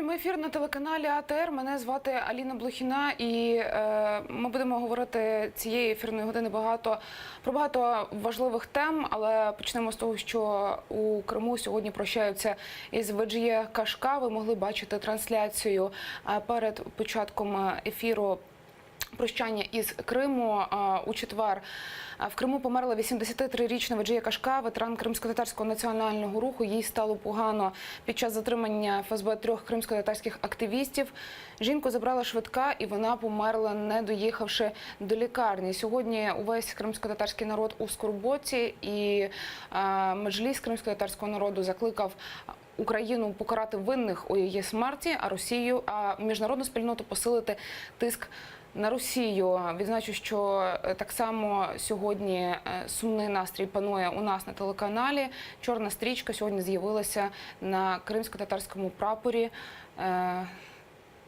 Прямий ефір на телеканалі АТР. Мене звати Аліна Блохіна, і ми будемо говорити цієї ефірної години про багато важливих тем, але почнемо з того, що у Криму сьогодні прощаються із Веджє Кашка. Ви могли бачити трансляцію перед початком ефіру прощання із Криму. У четвер в Криму померла 83-річна Веджє Кашка, ветеран Кримсько-татарського національного руху. Їй стало погано під час затримання ФСБ 3 кримсько-татарських активістів. Жінку забрала швидка, і вона померла, не доїхавши до лікарні. Сьогодні увесь кримсько-татарський народ у скорботі, і Меджліс кримсько-татарського народу закликав Україну покарати винних у її смерті, а міжнародну спільноту посилити тиск на Росію. Відзначу, що так само сьогодні сумний настрій панує у нас на телеканалі. Чорна стрічка сьогодні з'явилася на кримсько-татарському прапорі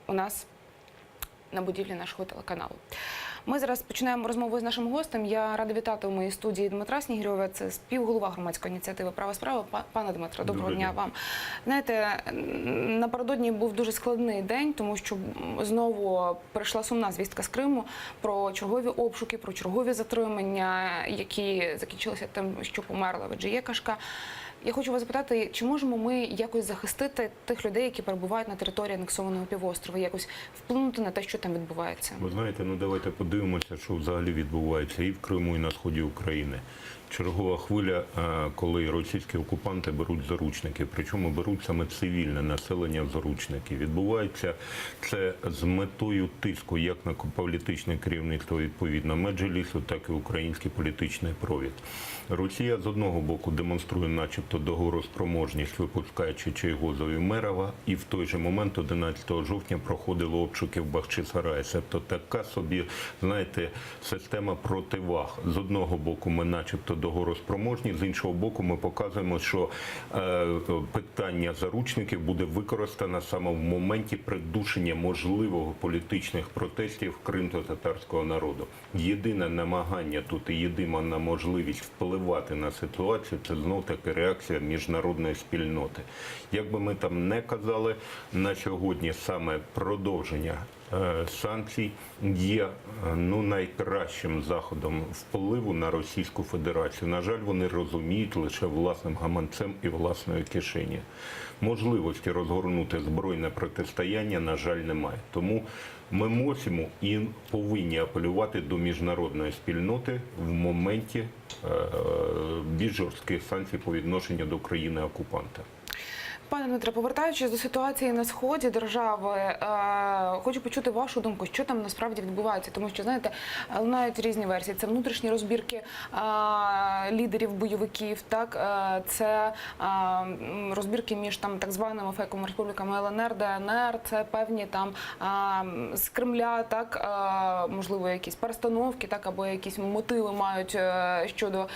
у нас на будівлі нашого телеканалу. Ми зараз починаємо розмову з нашим гостем. Я рада вітати у моїй студії Дмитра Снігирьова. Це співголова громадської ініціативи «Права справа». Пане Дмитро, доброго дня вам. Знаєте, напередодні був дуже складний день, тому що знову прийшла сумна звістка з Криму про чергові обшуки, про чергові затримання, які закінчилися тим, що померла Веджє Кашка. Я хочу вас запитати, чи можемо ми якось захистити тих людей, які перебувають на території анексованого півострова, якось вплинути на те, що там відбувається? Ви знаєте, давайте подивимося, що взагалі відбувається і в Криму, і на сході України. Чергова хвиля, коли російські окупанти беруть заручники, причому беруть саме цивільне населення в заручники. Відбувається це з метою тиску як на політичне керівництво відповідно Меджлісу, так і український політичний провід. Росія з одного боку демонструє начебто договороспроможність, випускаючи Чайгозов і Мерова, і в той же момент 11 жовтня проходили обшуки в Бахчисараї. Тобто така собі, знаєте, система противаг. З одного боку ми начебто договороспроможні, з іншого боку ми показуємо, що питання заручників буде використано саме в моменті придушення можливого політичних протестів кримсько-татарського народу. Єдине намагання тут і єдина можливість впливати на ситуацію – це знов-таки реакція міжнародної спільноти. Як би ми там не казали, на сьогодні саме продовження санкцій є найкращим заходом впливу на Російську Федерацію. На жаль, вони розуміють лише власним гаманцем і власною кишені. Можливості розгорнути збройне протистояння, на жаль, немає. Тому ми мусимо і повинні апелювати до міжнародної спільноти в моменті більш жорстких санкцій по відношенню до країни-окупанта. Пане Дмитре, повертаючись до ситуації на сході держави, хочу почути вашу думку, що там насправді відбувається. Тому що, знаєте, лунають різні версії. Це внутрішні розбірки лідерів бойовиків, це розбірки між так званими фейковими республіками ЛНР, ДНР, це певні з Кремля, можливо, якісь перестановки, або якісь мотиви мають щодо,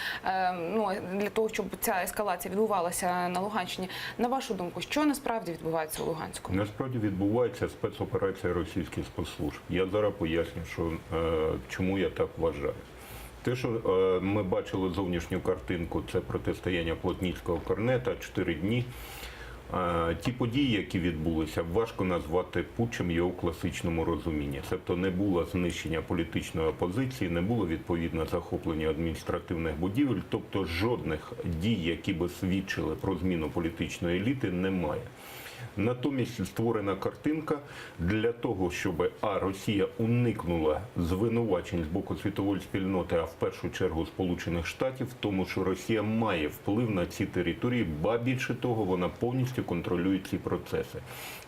для того, щоб ця ескалація відбувалася на Луганщині. На вашу думку, що насправді відбувається у Луганську? Насправді відбувається спецоперація російських спецслужб. Я зараз поясню, чому я так вважаю. Те, що ми бачили зовнішню картинку, це протистояння Плотницького корнета, 4 дні. Ті події, які відбулися, важко назвати путчем його класичному розумінні. Тобто не було знищення політичної опозиції, не було відповідно захоплення адміністративних будівель, тобто жодних дій, які би свідчили про зміну політичної еліти, немає. Натомість створена картинка для того, щоб Росія уникнула звинувачень з боку світової спільноти, а в першу чергу Сполучених Штатів, в тому, що Росія має вплив на ці території, ба більше того, вона повністю контролює ці процеси.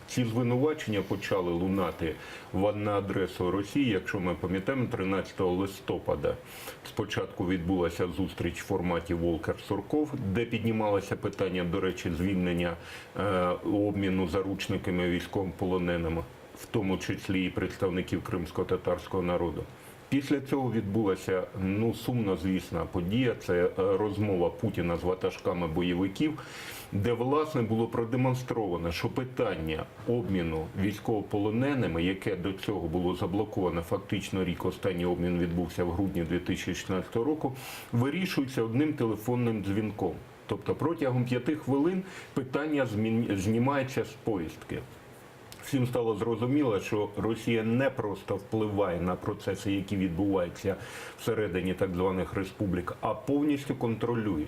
Ці звинувачення почали лунати на адресу Росії, якщо ми пам'ятаємо, 13 листопада спочатку відбулася зустріч в форматі Волкер-Сурков, де піднімалося питання, до речі, звільнення обміну заручниками військовополоненими, в тому числі і представників кримсько-татарського народу. Після цього відбулася, сумно звісна подія, це розмова Путіна з ватажками бойовиків, де, власне, було продемонстровано, що питання обміну військовополоненими, яке до цього було заблоковано фактично рік, останній обмін відбувся в грудні 2016 року, вирішується одним телефонним дзвінком. Тобто протягом 5 хвилин питання знімається з повістки. всім стало зрозуміло, що Росія не просто впливає на процеси, які відбуваються всередині так званих республік, а повністю контролює.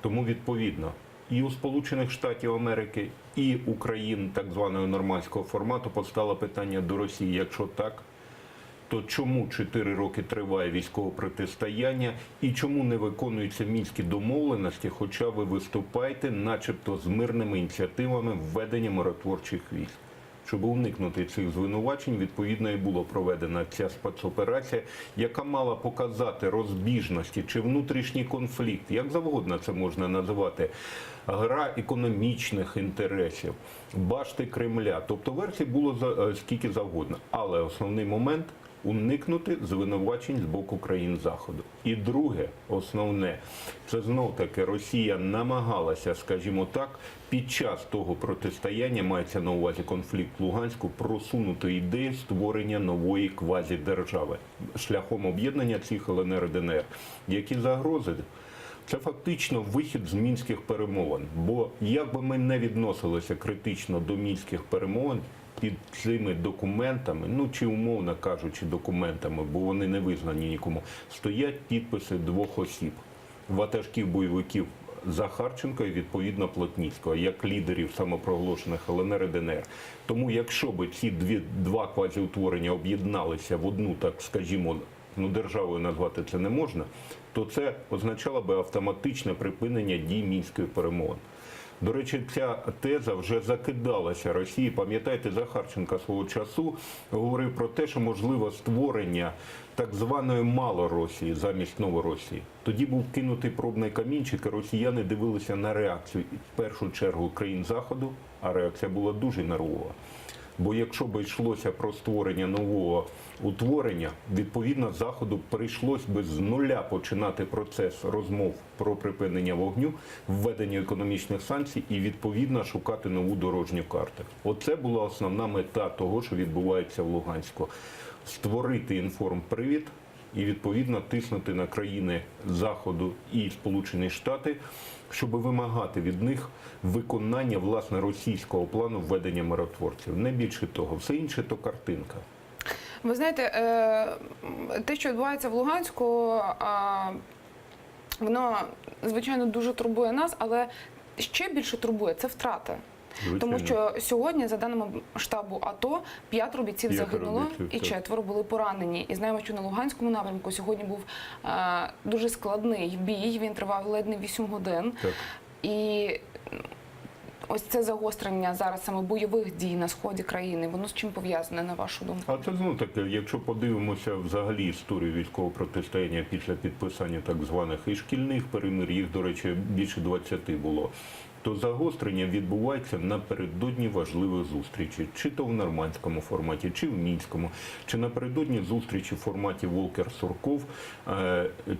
Тому відповідно і у Сполучених Штатів Америки, і у країн так званого нормандського формату постало питання до Росії. Якщо так, то чому 4 роки триває військове протистояння і чому не виконуються мінські домовленості, хоча ви виступаєте начебто з мирними ініціативами введення миротворчих військ? Щоб уникнути цих звинувачень, відповідно і була проведена ця спецоперація, яка мала показати розбіжності чи внутрішній конфлікт, як завгодно це можна називати, гра економічних інтересів, башти Кремля. Тобто версій було скільки завгодно. Але основний момент – уникнути звинувачень з боку країн Заходу. І друге, основне, це знов-таки Росія намагалася, скажімо так, під час того протистояння, мається на увазі конфлікт в Луганську, просунути ідею створення нової квазідержави шляхом об'єднання цих ЛНР і ДНР. Які загрози? Це фактично вихід з мінських перемовин. Бо як би ми не відносилися критично до мінських перемовин, під цими документами, ну чи умовно кажучи документами, бо вони не визнані нікому, стоять підписи двох осіб. Ватажків бойовиків Захарченка і відповідно Плотніцького, як лідерів самопроголошених ЛНР і ДНР. Тому якщо б ці два квазіутворення об'єдналися в одну, так скажімо, державою назвати це не можна, то це означало би автоматичне припинення дій мінської перемовин. До речі, ця теза вже закидалася Росії. Пам'ятаєте, Захарченка свого часу говорив про те, що можливо створення так званої Малоросії замість Новоросії. Тоді був кинутий пробний камінчик, і росіяни дивилися на реакцію в першу чергу країн Заходу, а реакція була дуже нервова. Бо якщо б йшлося про створення нового утворення, відповідно Заходу прийшлось би з нуля починати процес розмов про припинення вогню, введення економічних санкцій і відповідно шукати нову дорожню карту. Оце була основна мета того, що відбувається в Луганську. Створити інформпривід і відповідно тиснути на країни Заходу і Сполучені Штати, щоб вимагати від них виконання, власне, російського плану введення миротворців. Не більше того. Все інше – то картинка. Ви знаєте, те, що відбувається в Луганську, воно, звичайно, дуже турбує нас, але ще більше турбує – це втрати. Звичайно. Тому що сьогодні, за даними штабу АТО, 5 бійців загинуло і 4 були поранені. І знаємо, що на Луганському напрямку сьогодні був дуже складний бій, він тривав ледь не 8 годин. Так. І ось це загострення зараз саме бойових дій на сході країни, воно з чим пов'язане, на вашу думку? А це знову таки, якщо подивимося взагалі історію військового протистояння після підписання так званих і шкільних перемир'їв, їх, до речі, більше 20 було, то загострення відбувається напередодні важливих зустрічей, чи то в нормандському форматі, чи в мінському, чи напередодні зустрічі в форматі Волкер-Сурков,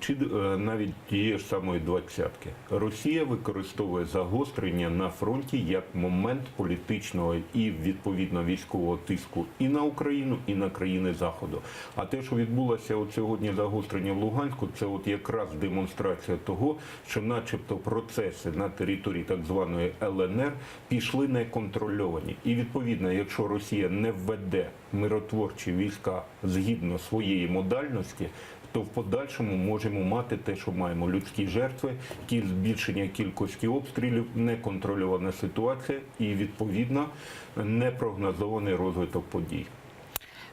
чи навіть тієї ж самої двадцятки. Росія використовує загострення на фронті як момент політичного і відповідно військового тиску і на Україну, і на країни Заходу. А те, що відбулося от сьогодні загострення в Луганську, це от якраз демонстрація того, що начебто процеси на території так званої ЛНР пішли неконтрольовані. І відповідно, якщо Росія не введе миротворчі війська згідно своєї модальності, то в подальшому можемо мати те, що маємо: людські жертви, збільшення кількості обстрілів, неконтрольована ситуація і відповідно непрогнозований розвиток подій.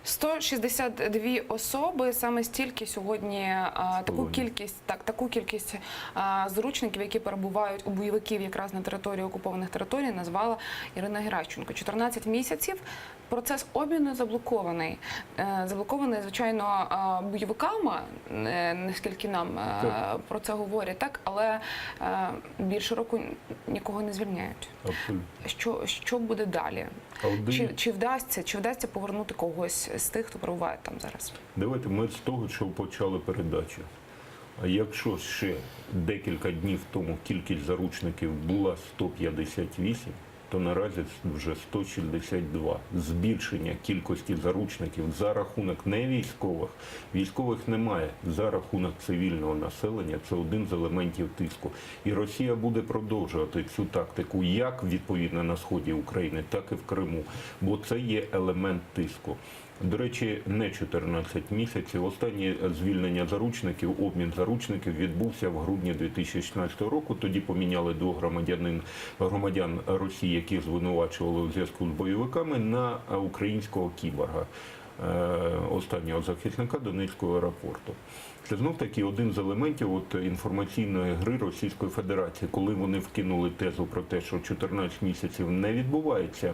162 особи, саме стільки сьогодні, таку кількість заручників, які перебувають у бойовиків якраз на території окупованих територій, назвала Ірина Геращенко. 14 місяців. Процес обміну заблокований. Заблокований, звичайно, бойовиками, наскільки нам про це говорять, так, але більше року нікого не звільняють. Абсолютно. Що буде далі? Чи вдасться повернути когось з тих, хто перебуває там зараз? Давайте ми з того, що почали передачу. А якщо ще декілька днів тому кількість заручників була 158, то наразі вже 162. Збільшення кількості заручників за рахунок не військових. Військових немає. За рахунок цивільного населення це один з елементів тиску. І Росія буде продовжувати цю тактику як відповідно на сході України, так і в Криму. Бо це є елемент тиску. До речі, не 14 місяців. Останнє звільнення заручників, обмін заручників відбувся в грудні 2016 року. Тоді поміняли двох громадян Росії, яких звинувачували у зв'язку з бойовиками, на українського кіборга, останнього захисника Донецького аеропорту. Це знов-таки один з елементів інформаційної гри Російської Федерації, коли вони вкинули тезу про те, що 14 місяців не відбувається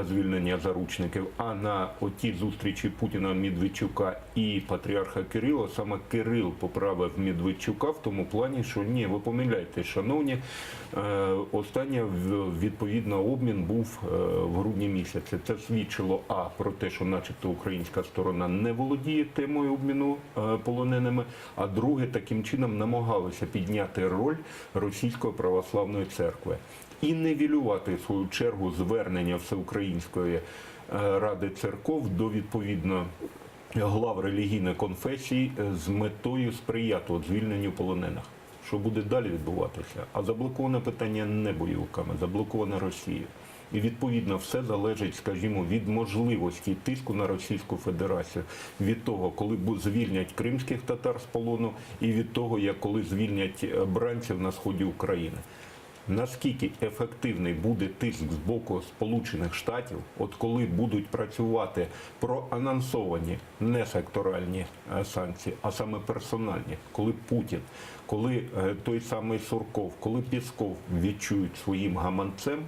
звільнення заручників, а на отій зустрічі Путіна, Медведчука і патріарха Кирила, саме Кирил поправив Медведчука в тому плані, що ні, ви помиляєтесь, шановні, останній відповідно обмін був в грудні місяці. Це свідчило про те, що начебто українська сторона не володіє темою обміну полоненими, а друге, таким чином намагалися підняти роль Російської православної церкви і нівелювати, в свою чергу, звернення Всеукраїнської Ради церков до відповідно глав релігійних конфесій з метою сприяти звільненню полонених. Що буде далі відбуватися? А заблоковане питання не бойовиками, заблоковане Росією. І відповідно все залежить, скажімо, від можливості тиску на Російську Федерацію, від того, коли звільнять кримських татар з полону, і від того, коли звільнять бранців на сході України. Наскільки ефективний буде тиск з боку Сполучених Штатів, от коли будуть працювати проанонсовані не секторальні санкції, а саме персональні, коли Путін, коли той самий Сурков, коли Пєсков відчують своїм гаманцем,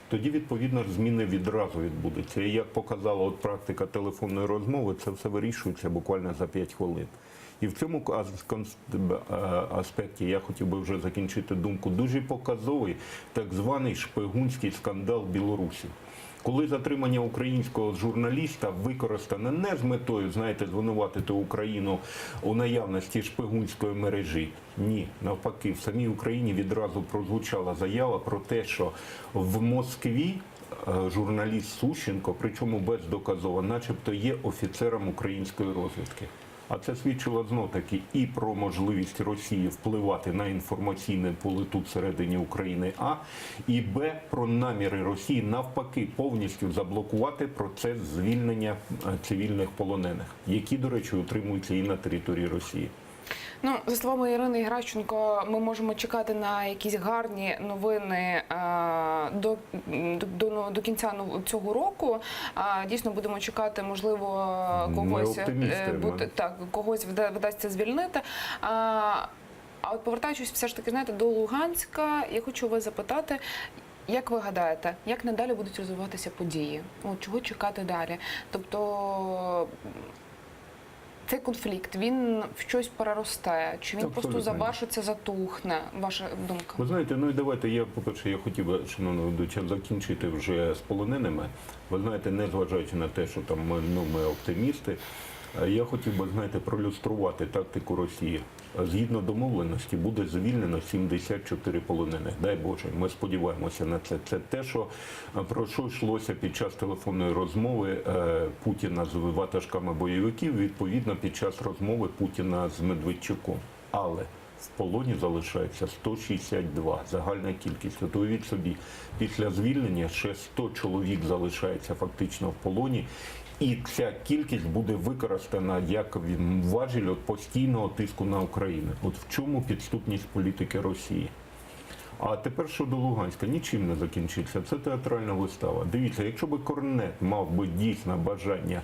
тоді, відповідно, зміни відразу відбудуться. І як показала практика телефонної розмови, це все вирішується буквально за 5 хвилин. І в цьому аспекті я хотів би вже закінчити думку. Дуже показовий так званий шпигунський скандал Білорусі. Коли затримання українського журналіста використане не з метою, знаєте, звинуватити Україну у наявності шпигунської мережі. Ні, навпаки, в самій Україні відразу прозвучала заява про те, що в Москві журналіст Сущенко, причому бездоказово, начебто є офіцером української розвідки. А це свідчило знов-таки і про можливість Росії впливати на інформаційне поле тут всередині України, і Б, про наміри Росії навпаки повністю заблокувати процес звільнення цивільних полонених, які, до речі, утримуються і на території Росії. Ну, за словами Ірини Геращенко, ми можемо чекати на якісь гарні новини до кінця цього року. Дійсно, будемо чекати, можливо, когось вдасться звільнити. А от повертаючись все ж таки, знаєте, до Луганська, я хочу вас запитати, як ви гадаєте, як надалі будуть розвиватися події? Чого чекати далі? Тобто цей конфлікт, він в щось переросте? Чи він просто завершиться, затухне? Ваша думка? Ви знаєте, ну і давайте, по-перше, я хотів би, шановна ведуча, закінчити вже з полоненими. Ви знаєте, не зважаючи на те, що там ми оптимісти, я хотів би, знаєте, проілюструвати тактику Росії. Згідно домовленості буде звільнено 74 полонених. Дай Боже, ми сподіваємося на це. Це те, про що йшлося під час телефонної розмови Путіна з ватажками бойовиків, відповідно під час розмови Путіна з Медведчуком. Але в полоні залишається 162, загальна кількість. От уявіть собі, після звільнення ще 100 чоловік залишається фактично в полоні. І ця кількість буде використана як важіль постійного тиску на Україну. От в чому підступність політики Росії. А тепер щодо Луганська, нічим не закінчиться. Це театральна вистава. Дивіться, якщо би Корнет мав би дійсно бажання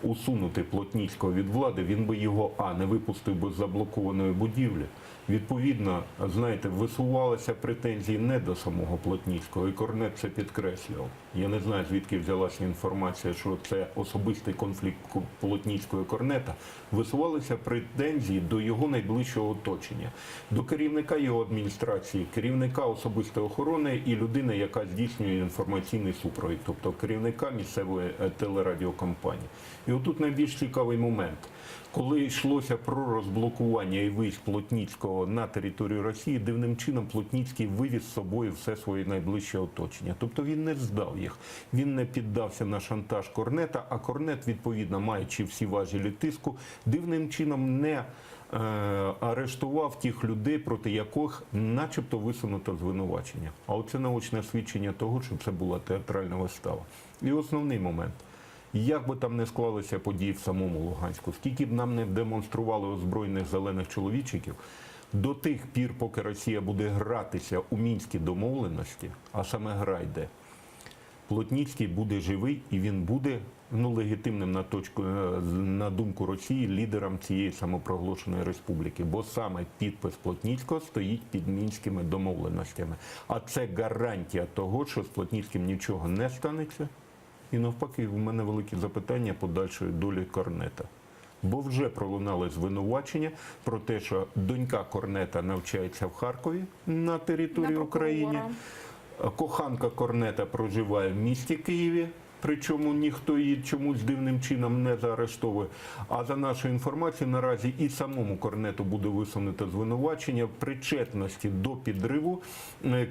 усунути Плотніцького від влади, він би його, не випустив би з заблокованої будівлі. Відповідно, знаєте, висувалися претензії не до самого Плотніцького, і Корнет це підкреслював. Я не знаю, звідки взялася інформація, що це особистий конфлікт Плотніцького і Корнета. Висувалися претензії до його найближчого оточення, до керівника його адміністрації, керівника особистої охорони і людини, яка здійснює інформаційний супровід, тобто керівника місцевої телерадіокомпанії. І отут найбільш цікавий момент. Коли йшлося про розблокування і виїзд Плотніцького на територію Росії, дивним чином Плотніцький вивіз з собою все своє найближче оточення. Тобто він не здав їх, він не піддався на шантаж Корнета, а Корнет, відповідно, маючи всі важелі тиску, дивним чином не арештував тих людей, проти яких начебто висунуто звинувачення. А оце наочне свідчення того, що це була театральна вистава. І основний момент. Як би там не склалися події в самому Луганську, скільки б нам не демонстрували озброєних зелених чоловічиків, до тих пір, поки Росія буде гратися у мінські домовленості, а саме гра йде, Плотніцький буде живий і він буде легітимним на думку Росії лідером цієї самопроголошеної республіки. Бо саме підпис Плотніцького стоїть під мінськими домовленостями. А це гарантія того, що з Плотніцьким нічого не станеться. І навпаки, в мене великі запитання подальшої долі Корнета. Бо вже пролунали звинувачення про те, що донька Корнета навчається в Харкові на території України. Коханка Корнета проживає в місті Києві, причому ніхто її чомусь дивним чином не заарештовує. А за нашою інформацією, наразі і самому Корнету буде висунуто звинувачення в причетності до підриву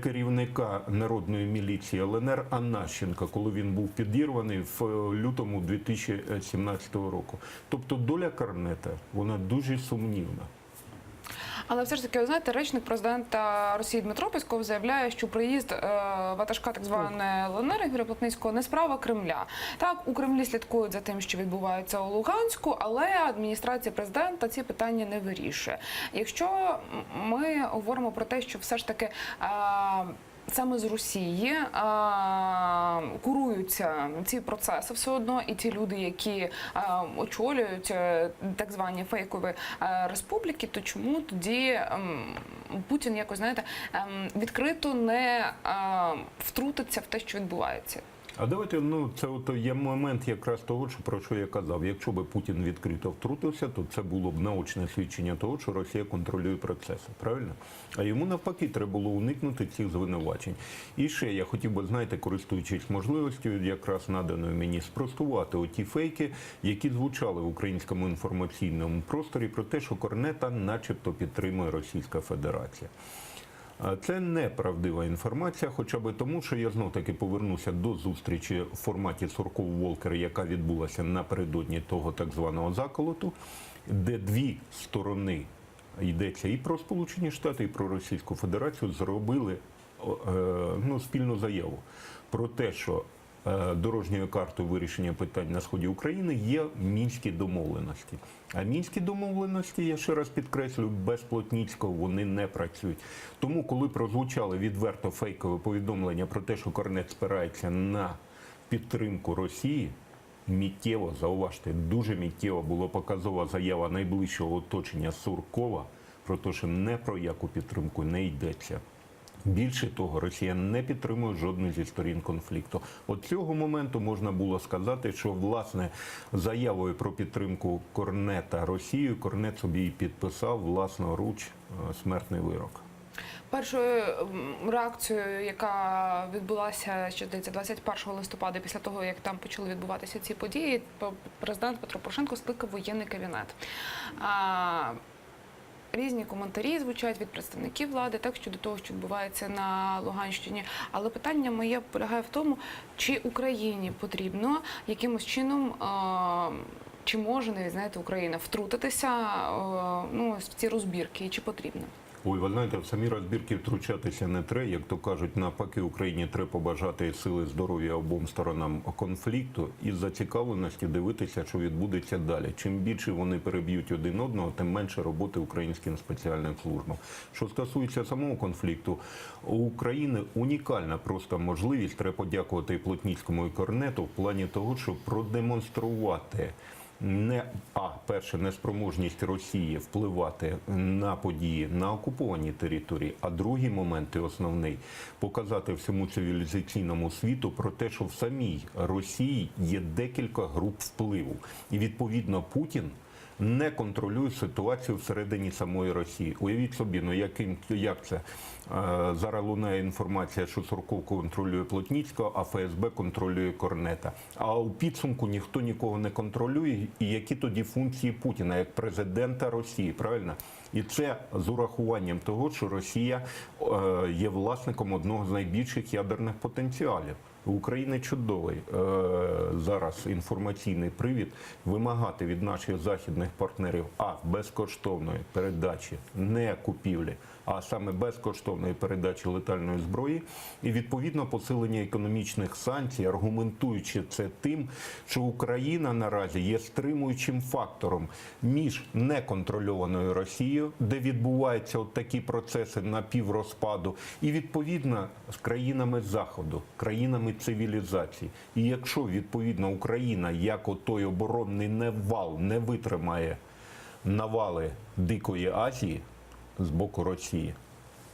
керівника народної міліції ЛНР Анащенка, коли він був підірваний в лютому 2017 року. Тобто доля Корнета, вона дуже сумнівна. Але все ж таки, ви знаєте, речник президента Росії Дмитро Песков заявляє, що приїзд ватажка так званої ЛНР Ігоря Плотницького не справа Кремля. Так, у Кремлі слідкують за тим, що відбувається у Луганську, але адміністрація президента ці питання не вирішує. Якщо ми говоримо про те, що все ж таки саме з Росії куруються ці процеси все одно, і ті люди, які очолюють так звані фейкові республіки, то чому тоді Путін якось, знаєте, відкрито не втрутиться в те, що відбувається? А давайте, це є момент якраз того, про що я казав. Якщо б Путін відкрито втрутився, то це було б наочне свідчення того, що Росія контролює процеси, правильно? А йому навпаки треба було уникнути цих звинувачень. І ще я хотів би, знаєте, користуючись можливістю, якраз наданою мені, спростувати оті фейки, які звучали в українському інформаційному просторі про те, що Корнета начебто підтримує Російська Федерація. Це неправдива інформація, хоча б тому, що я знов-таки повернуся до зустрічі в форматі Сурков-Волкер, яка відбулася напередодні того так званого заколоту, де дві сторони, йдеться і про Сполучені Штати, і про Російську Федерацію, зробили спільну заяву про те, що дорожньою картою вирішення питань на сході України є мінські домовленості. А мінські домовленості, я ще раз підкреслюю, без Плотніцького вони не працюють. Тому, коли прозвучали відверто фейкове повідомлення про те, що Корнет спирається на підтримку Росії, миттєво, зауважте, дуже миттєво була показова заява найближчого оточення Суркова про те, що не про яку підтримку не йдеться. Більше того, Росія не підтримує жодну зі сторін конфлікту. От цього моменту можна було сказати, що, власне, заявою про підтримку Корнета Росією Корнет собі і підписав власноруч смертний вирок. Першою реакцією, яка відбулася ще, здається, 21 листопада, після того, як там почали відбуватися ці події, президент Петро Порошенко скликав воєнний кабінет. Різні коментарі звучать від представників влади, так, щодо того, що відбувається на Луганщині. Але питання моє полягає в тому, чи Україні потрібно якимось чином, чи може, навіть, знаєте, Україна втрутитися в ці розбірки, і чи потрібно? Ой, ви знаєте, в самі розбірки втручатися не треба. Як то кажуть, навпаки, Україні треба побажати сили здоров'я обом сторонам конфлікту і зацікавленості дивитися, що відбудеться далі. Чим більше вони переб'ють один одного, тим менше роботи українським спеціальним службам. Що стосується самого конфлікту, у України унікальна просто можливість, треба подякувати і Плотніцькому, і Корнету, в плані того, щоб продемонструвати перше, неспроможність Росії впливати на події на окупованій території, а другий момент і основний – показати всьому цивілізаційному світу про те, що в самій Росії є декілька груп впливу. І відповідно Путін не контролює ситуацію всередині самої Росії. Уявіть собі, як це? Зараз лунає інформація, що Сурков контролює Плотніцького, а ФСБ контролює Корнета. А у підсумку ніхто нікого не контролює. І які тоді функції Путіна як президента Росії, правильно? І це з урахуванням того, що Росія є власником одного з найбільших ядерних потенціалів. У України чудовий зараз інформаційний привід вимагати від наших західних партнерів безкоштовної передачі, не купівлі, а саме безкоштовної передачі летальної зброї і відповідно посилення економічних санкцій, аргументуючи це тим, що Україна наразі є стримуючим фактором між неконтрольованою Росією, де відбуваються от такі процеси напіврозпаду, і відповідно з країнами Заходу, країнами цивілізації. І якщо відповідно Україна, як отой оборонний вал, не витримає навали Дикої Азії з боку Росії,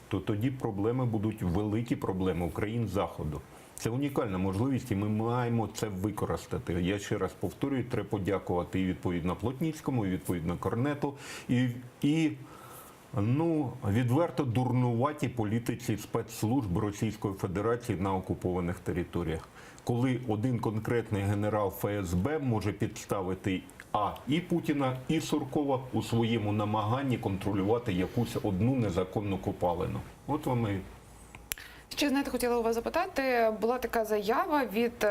то тоді проблеми будуть великі проблеми країн Заходу. Це унікальна можливість, і ми маємо це використати. Я ще раз повторюю, треба подякувати і відповідно Плотніцькому, і відповідно Корнету, і відверто дурнуваті політиці спецслужб Російської Федерації на окупованих територіях. Коли один конкретний генерал ФСБ може підставити і Путіна, і Суркова у своєму намаганні контролювати якусь одну незаконну копалину. От вам і... Ще, знаєте, хотіла у вас запитати, була така заява від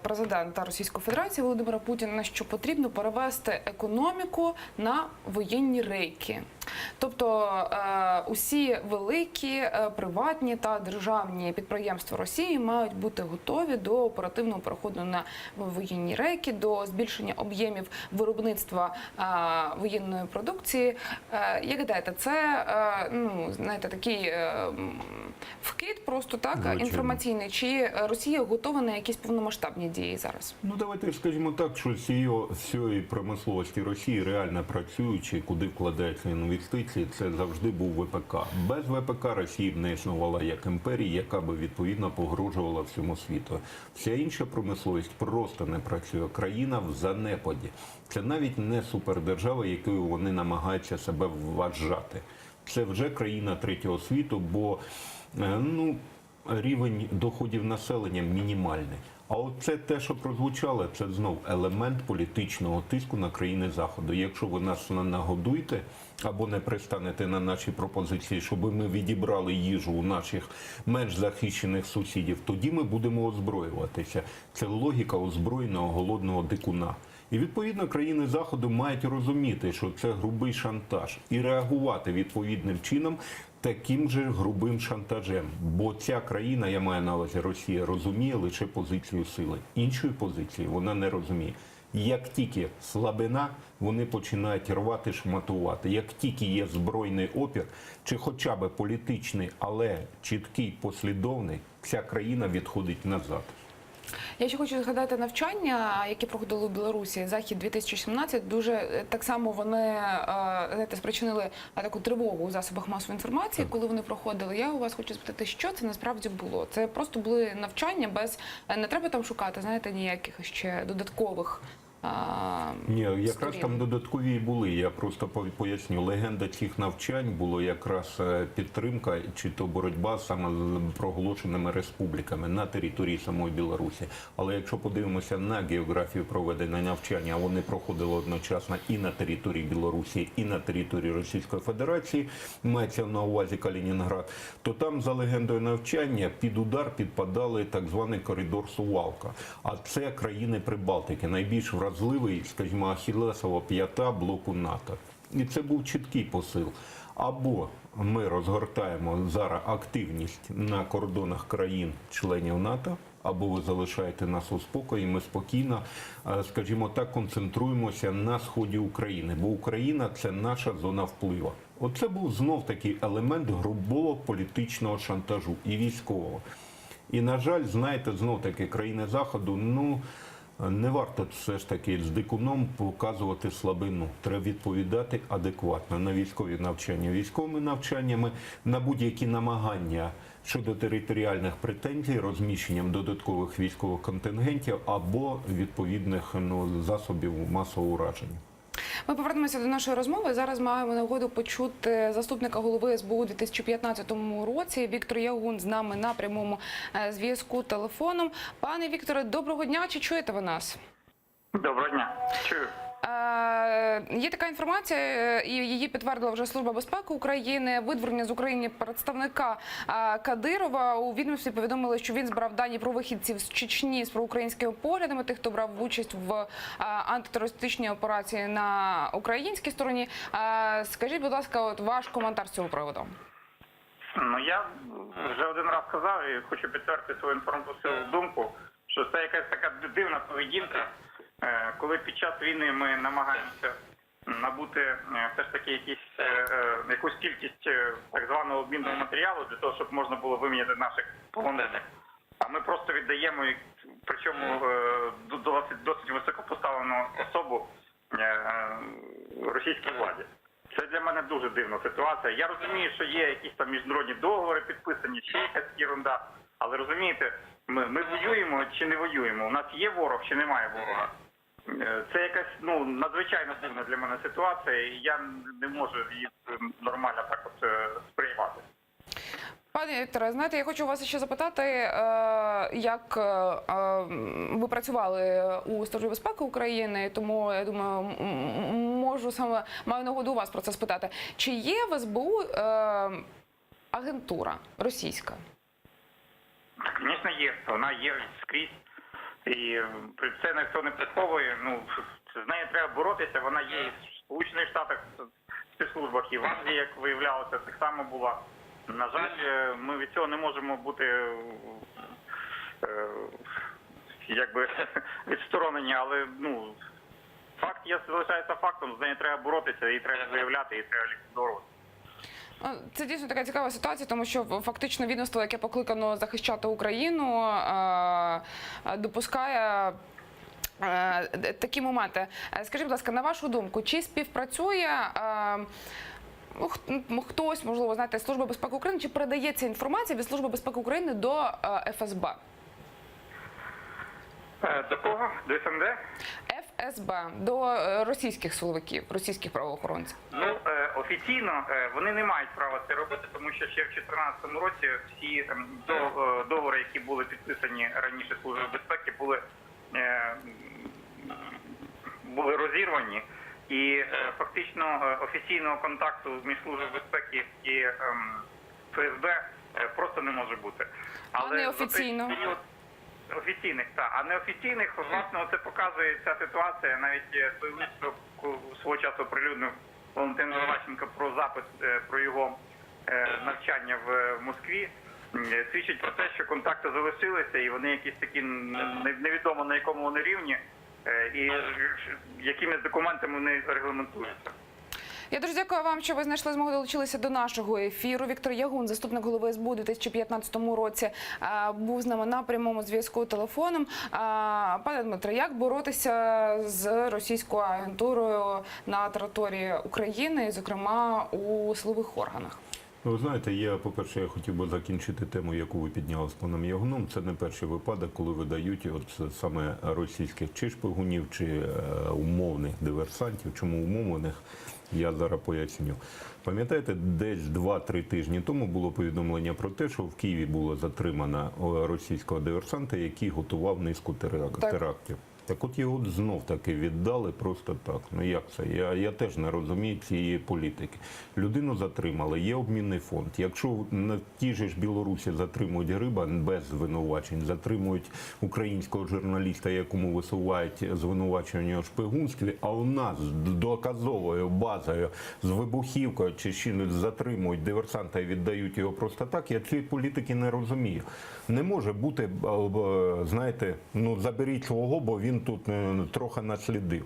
президента Російської Федерації Володимира Путіна, що потрібно перевести економіку на воєнні рейки. Тобто усі великі приватні та державні підприємства Росії мають бути готові до оперативного переходу на воєнні рейки, до збільшення об'ємів виробництва воєнної продукції. Як гадаєте, це, знаєте, такий вкид просто так, Звичайно. інформаційний, чи Росія готова на якісь повномасштабні дії зараз? Давайте скажімо так, що всієї промисловості Росії реально працюючи, куди вкладаються інвестиції, це завжди був ВПК. Без ВПК Росія б не існувала як імперія, яка би відповідно погрожувала всьому світу. Вся інша промисловість просто не працює. Країна в занепаді. Це навіть не супердержава, якою вони намагаються себе вважати. Це вже країна третього світу, бо рівень доходів населення мінімальний. А от це те, що прозвучало, це знов елемент політичного тиску на країни Заходу. Якщо ви нас не нагодуєте або не пристанете на наші пропозиції, щоб ми відібрали їжу у наших менш захищених сусідів, тоді ми будемо озброюватися. Це логіка озброєного голодного дикуна. І відповідно країни Заходу мають розуміти, що це грубий шантаж і реагувати відповідним чином таким же грубим шантажем. Бо ця країна, я маю на увазі Росія, розуміє лише позицію сили. Іншої позиції вона не розуміє. Як тільки слабина, вони починають рвати, шматувати. Як тільки є збройний опір, чи хоча б політичний, але чіткий, послідовний, ця країна відходить назад. Я ще хочу згадати навчання, які проходили у Білорусі, Захід-2017. Дуже так само вони, знаєте, спричинили таку тривогу у засобах масової інформації, коли вони проходили. Я у вас хочу спитати, що це насправді було? Це просто були навчання без, не треба там шукати, знаєте, ніяких ще додаткових Ні, якраз сторін. там додаткові і були. Я просто поясню. Легенда цих навчань було якраз підтримка чи то боротьба саме з проголошеними республіками на території самої Білорусі. Але якщо подивимося на географію проведення навчання, вони проходили одночасно і на території Білорусі, і на території Російської Федерації, мається на увазі Калінінград, то там за легендою навчання під удар підпадали так званий коридор Сувалка. А це країни Прибалтики, найбільш вразливий, скажімо, ахіллесова п'ята блоку НАТО. І це був чіткий посил. Або ми розгортаємо зараз активність на кордонах країн-членів НАТО, або ви залишаєте нас у спокої, ми спокійно, скажімо так, концентруємося на сході України. Бо Україна – це наша зона впливу. Оце був знов такий елемент грубого політичного шантажу і військового. І, на жаль, знаєте, знов таки країни Заходу, Не варто все ж таки з дикуном показувати слабину. Треба відповідати адекватно на військові навчання військовими навчаннями, на будь-які намагання щодо територіальних претензій, розміщенням додаткових військових контингентів або відповідних засобів масового ураження. Ми повернемося до нашої розмови. Зараз маємо нагоду почути заступника голови СБУ у 2015 році. Віктор Ягун з нами на прямому зв'язку телефоном. Пане Вікторе, доброго дня. Чи чуєте ви нас? Доброго дня. Чую. Є така інформація, і її підтвердила вже Служба безпеки України. Видворення з України представника Кадирова у відомстві повідомили, що він збирав дані про вихідців з Чечні з проукраїнськими поглядами, тих, хто брав участь в антитерористичній операції на українській стороні. Скажіть, будь ласка, от ваш коментар з цього приводу. Ну, я вже один раз сказав і хочу підтвердити свою інформаційну думку, що це якась така дивна поведінка, коли під час війни ми намагаємося набути все ж таки якусь кількість так званого обмінного матеріалу для того, щоб можна було виміняти наших полонених. А ми просто віддаємо, причому досить високопоставлену особу російській владі. Це для мене дуже дивна ситуація. Я розумію, що є якісь там міжнародні договори підписані, ще якась ерунда. Але розумієте, ми воюємо чи не воюємо? У нас є ворог чи немає ворога? Це якась надзвичайно дивна для мене ситуація, і я не можу її нормально так от сприймати. Пане Вікторе, знаєте, я хочу вас ще запитати, як ви працювали у Службі безпеки України, тому, я думаю, маю нагоду у вас про це спитати. Чи є в СБУ агентура російська? Звісно, є. Вона є скрізь. І це ніхто не приховує. З нею треба боротися. Вона є і в Сполучених Штатах, в спецслужбах, і в Англії, як виявлялося, так само була. На жаль, ми від цього не можемо бути відсторонені, але факт залишається фактом, з нею треба боротися, її треба виявляти, її треба ліквідовувати. Це дійсно така цікава ситуація, тому що фактично відомство, яке покликано захищати Україну, допускає такі моменти. Скажіть, будь ласка, на вашу думку, чи співпрацює хтось, можливо, знаєте, Служба безпеки України, чи передається інформація від Служби безпеки України до ФСБ? До кого? До СНД? ФСБ, до російських силовиків, російських правоохоронців. Офіційно вони не мають права це робити, тому що ще в 2014 році всі договори, які були підписані раніше Службою безпеки, були розірвані. І фактично офіційного контакту між Службою безпеки і ФСБ просто не може бути. Але а неофіційно? Офіційних, так. А неофіційних, власне, це показує ця ситуація. Навіть той лист, що свого часу оприлюднив Валентин Наливайченко про запит про його навчання в Москві, свідчить про те, що контакти залишилися, і вони якісь такі невідомо на якому вони рівні, і якимись документами вони регламентуються. Я дуже дякую вам, що ви знайшли змогу долучилися до нашого ефіру. Віктор Ягун, заступник голови СБУ у 2015 році, був з нами на прямому зв'язку телефоном. Пане Дмитре, як боротися з російською агентурою на території України, зокрема у силових органах? Ви знаєте, по-перше, я хотів би закінчити тему, яку ви підняли з паном Ягуном. Це не перший випадок, коли видають саме російських чи шпигунів, чи умовних диверсантів. Чому умовних, я зараз поясню. Пам'ятаєте, десь 2-3 тижні тому було повідомлення про те, що в Києві було затримано російського диверсанта, який готував низку терактів. Так от його знов-таки віддали просто так. Ну як це? Я теж не розумію цієї політики. Людину затримали, є обмінний фонд. Якщо на тій же ж Білорусі затримують Гриба без звинувачень, затримують українського журналіста, якому висувають звинувачення у шпигунстві, а у нас з доказовою базою, з вибухівкою чи ще затримують диверсанта і віддають його просто так, я цієї політики не розумію. Не може бути, знаєте, заберіть свого, бо він тут трохи наслідив.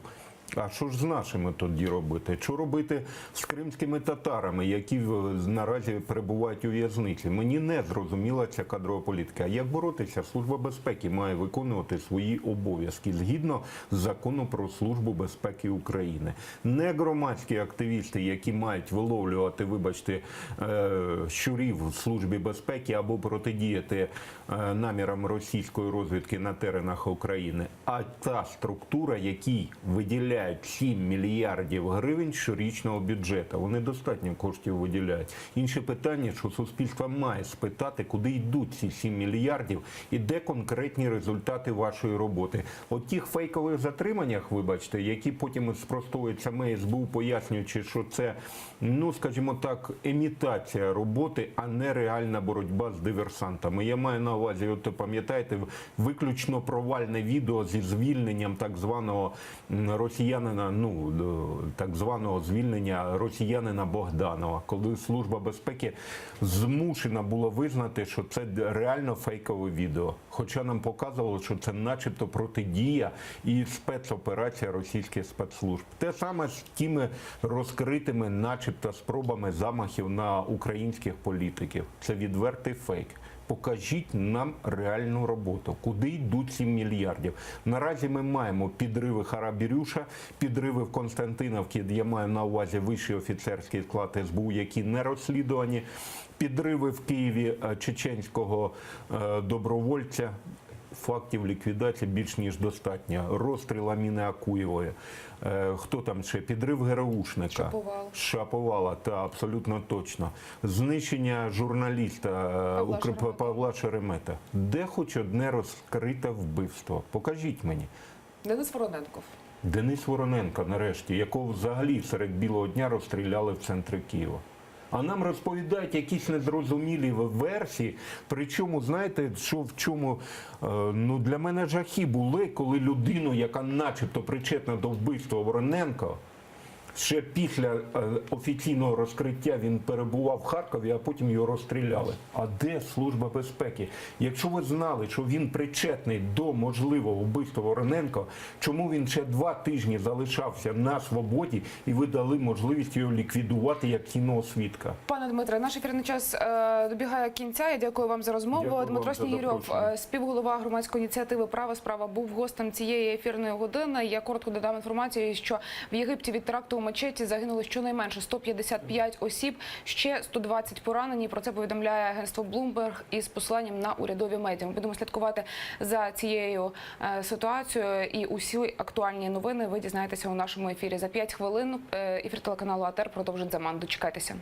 А що ж з нашими тоді робити? Що робити з кримськими татарами, які наразі перебувають у в'язниці? Мені не зрозуміла ця кадрова політика. А як боротися? Служба безпеки має виконувати свої обов'язки згідно закону про Службу безпеки України. Не громадські активісти, які мають виловлювати, вибачте, щурів в Службі безпеки або протидіяти намірам російської розвідки на теренах України, а та структура, якій виділяють 7 мільярдів гривень щорічного бюджету. Вони достатньо коштів виділяють. Інше питання, що суспільство має спитати, куди йдуть ці 7 мільярдів і де конкретні результати вашої роботи. От тих фейкових затриманнях, вибачте, які потім спростовують саме СБУ, пояснюючи, що це, ну, скажімо так, імітація роботи, а не реальна боротьба з диверсантами. Я маю на увазі, от пам'ятаєте, виключно провальне відео зі звільненням так званого росіянина, так званого звільнення росіянина Богданова, коли Служба безпеки змушена була визнати, що це реально фейкове відео. Хоча нам показувало, що це начебто протидія і спецоперація російських спецслужб. Те саме з тими розкритими начебто спробами замахів на українських політиків. Це відвертий фейк. Покажіть нам реальну роботу. Куди йдуть 7 мільярдів? Наразі ми маємо підриви Харабірюша, підриви в Константиновці, я маю на увазі вищий офіцерський склад СБУ, які не розслідувані, підриви в Києві чеченського добровольця. Фактів ліквідації більш ніж достатньо. Розстріл Аміни Акуєвої. Хто там ще? Підрив ГРУшника. Шаповала, та абсолютно точно. Знищення журналіста Павла Шеремета. Де хоч одне розкрите вбивство? Покажіть мені. Денис Вороненков. Денис Вороненко, нарешті, якого взагалі серед білого дня розстріляли в центрі Києва. А нам розповідають якісь незрозумілі версії. Причому, знаєте, що в чому, ну, для мене жахи були, коли людину, яка начебто причетна до вбивства Вороненка, ще після офіційного розкриття він перебував в Харкові, а потім його розстріляли. А де Служба безпеки? Якщо ви знали, що він причетний до можливого вбивства Вороненка, чому він ще 2 тижні залишався на свободі і ви дали можливість його ліквідувати як цінного свідка? Пане Дмитре, наш ефірний час добігає кінця. Я дякую вам за розмову. Дякую Дмитро вам за Снігирьов, запрошення. співголова громадської ініціативи «Права справа», був гостем цієї ефірної години. Я коротко додам інформацію, що в Єгипті від теракту у мечеті загинули щонайменше 155 осіб, ще 120 поранені. Про це повідомляє агентство Bloomberg із посиланням на урядові медіа. Ми будемо слідкувати за цією ситуацією, і усі актуальні новини ви дізнаєтеся у нашому ефірі. За 5 хвилин ефір телеканалу АТR продовжить Заман. Дочекайтеся.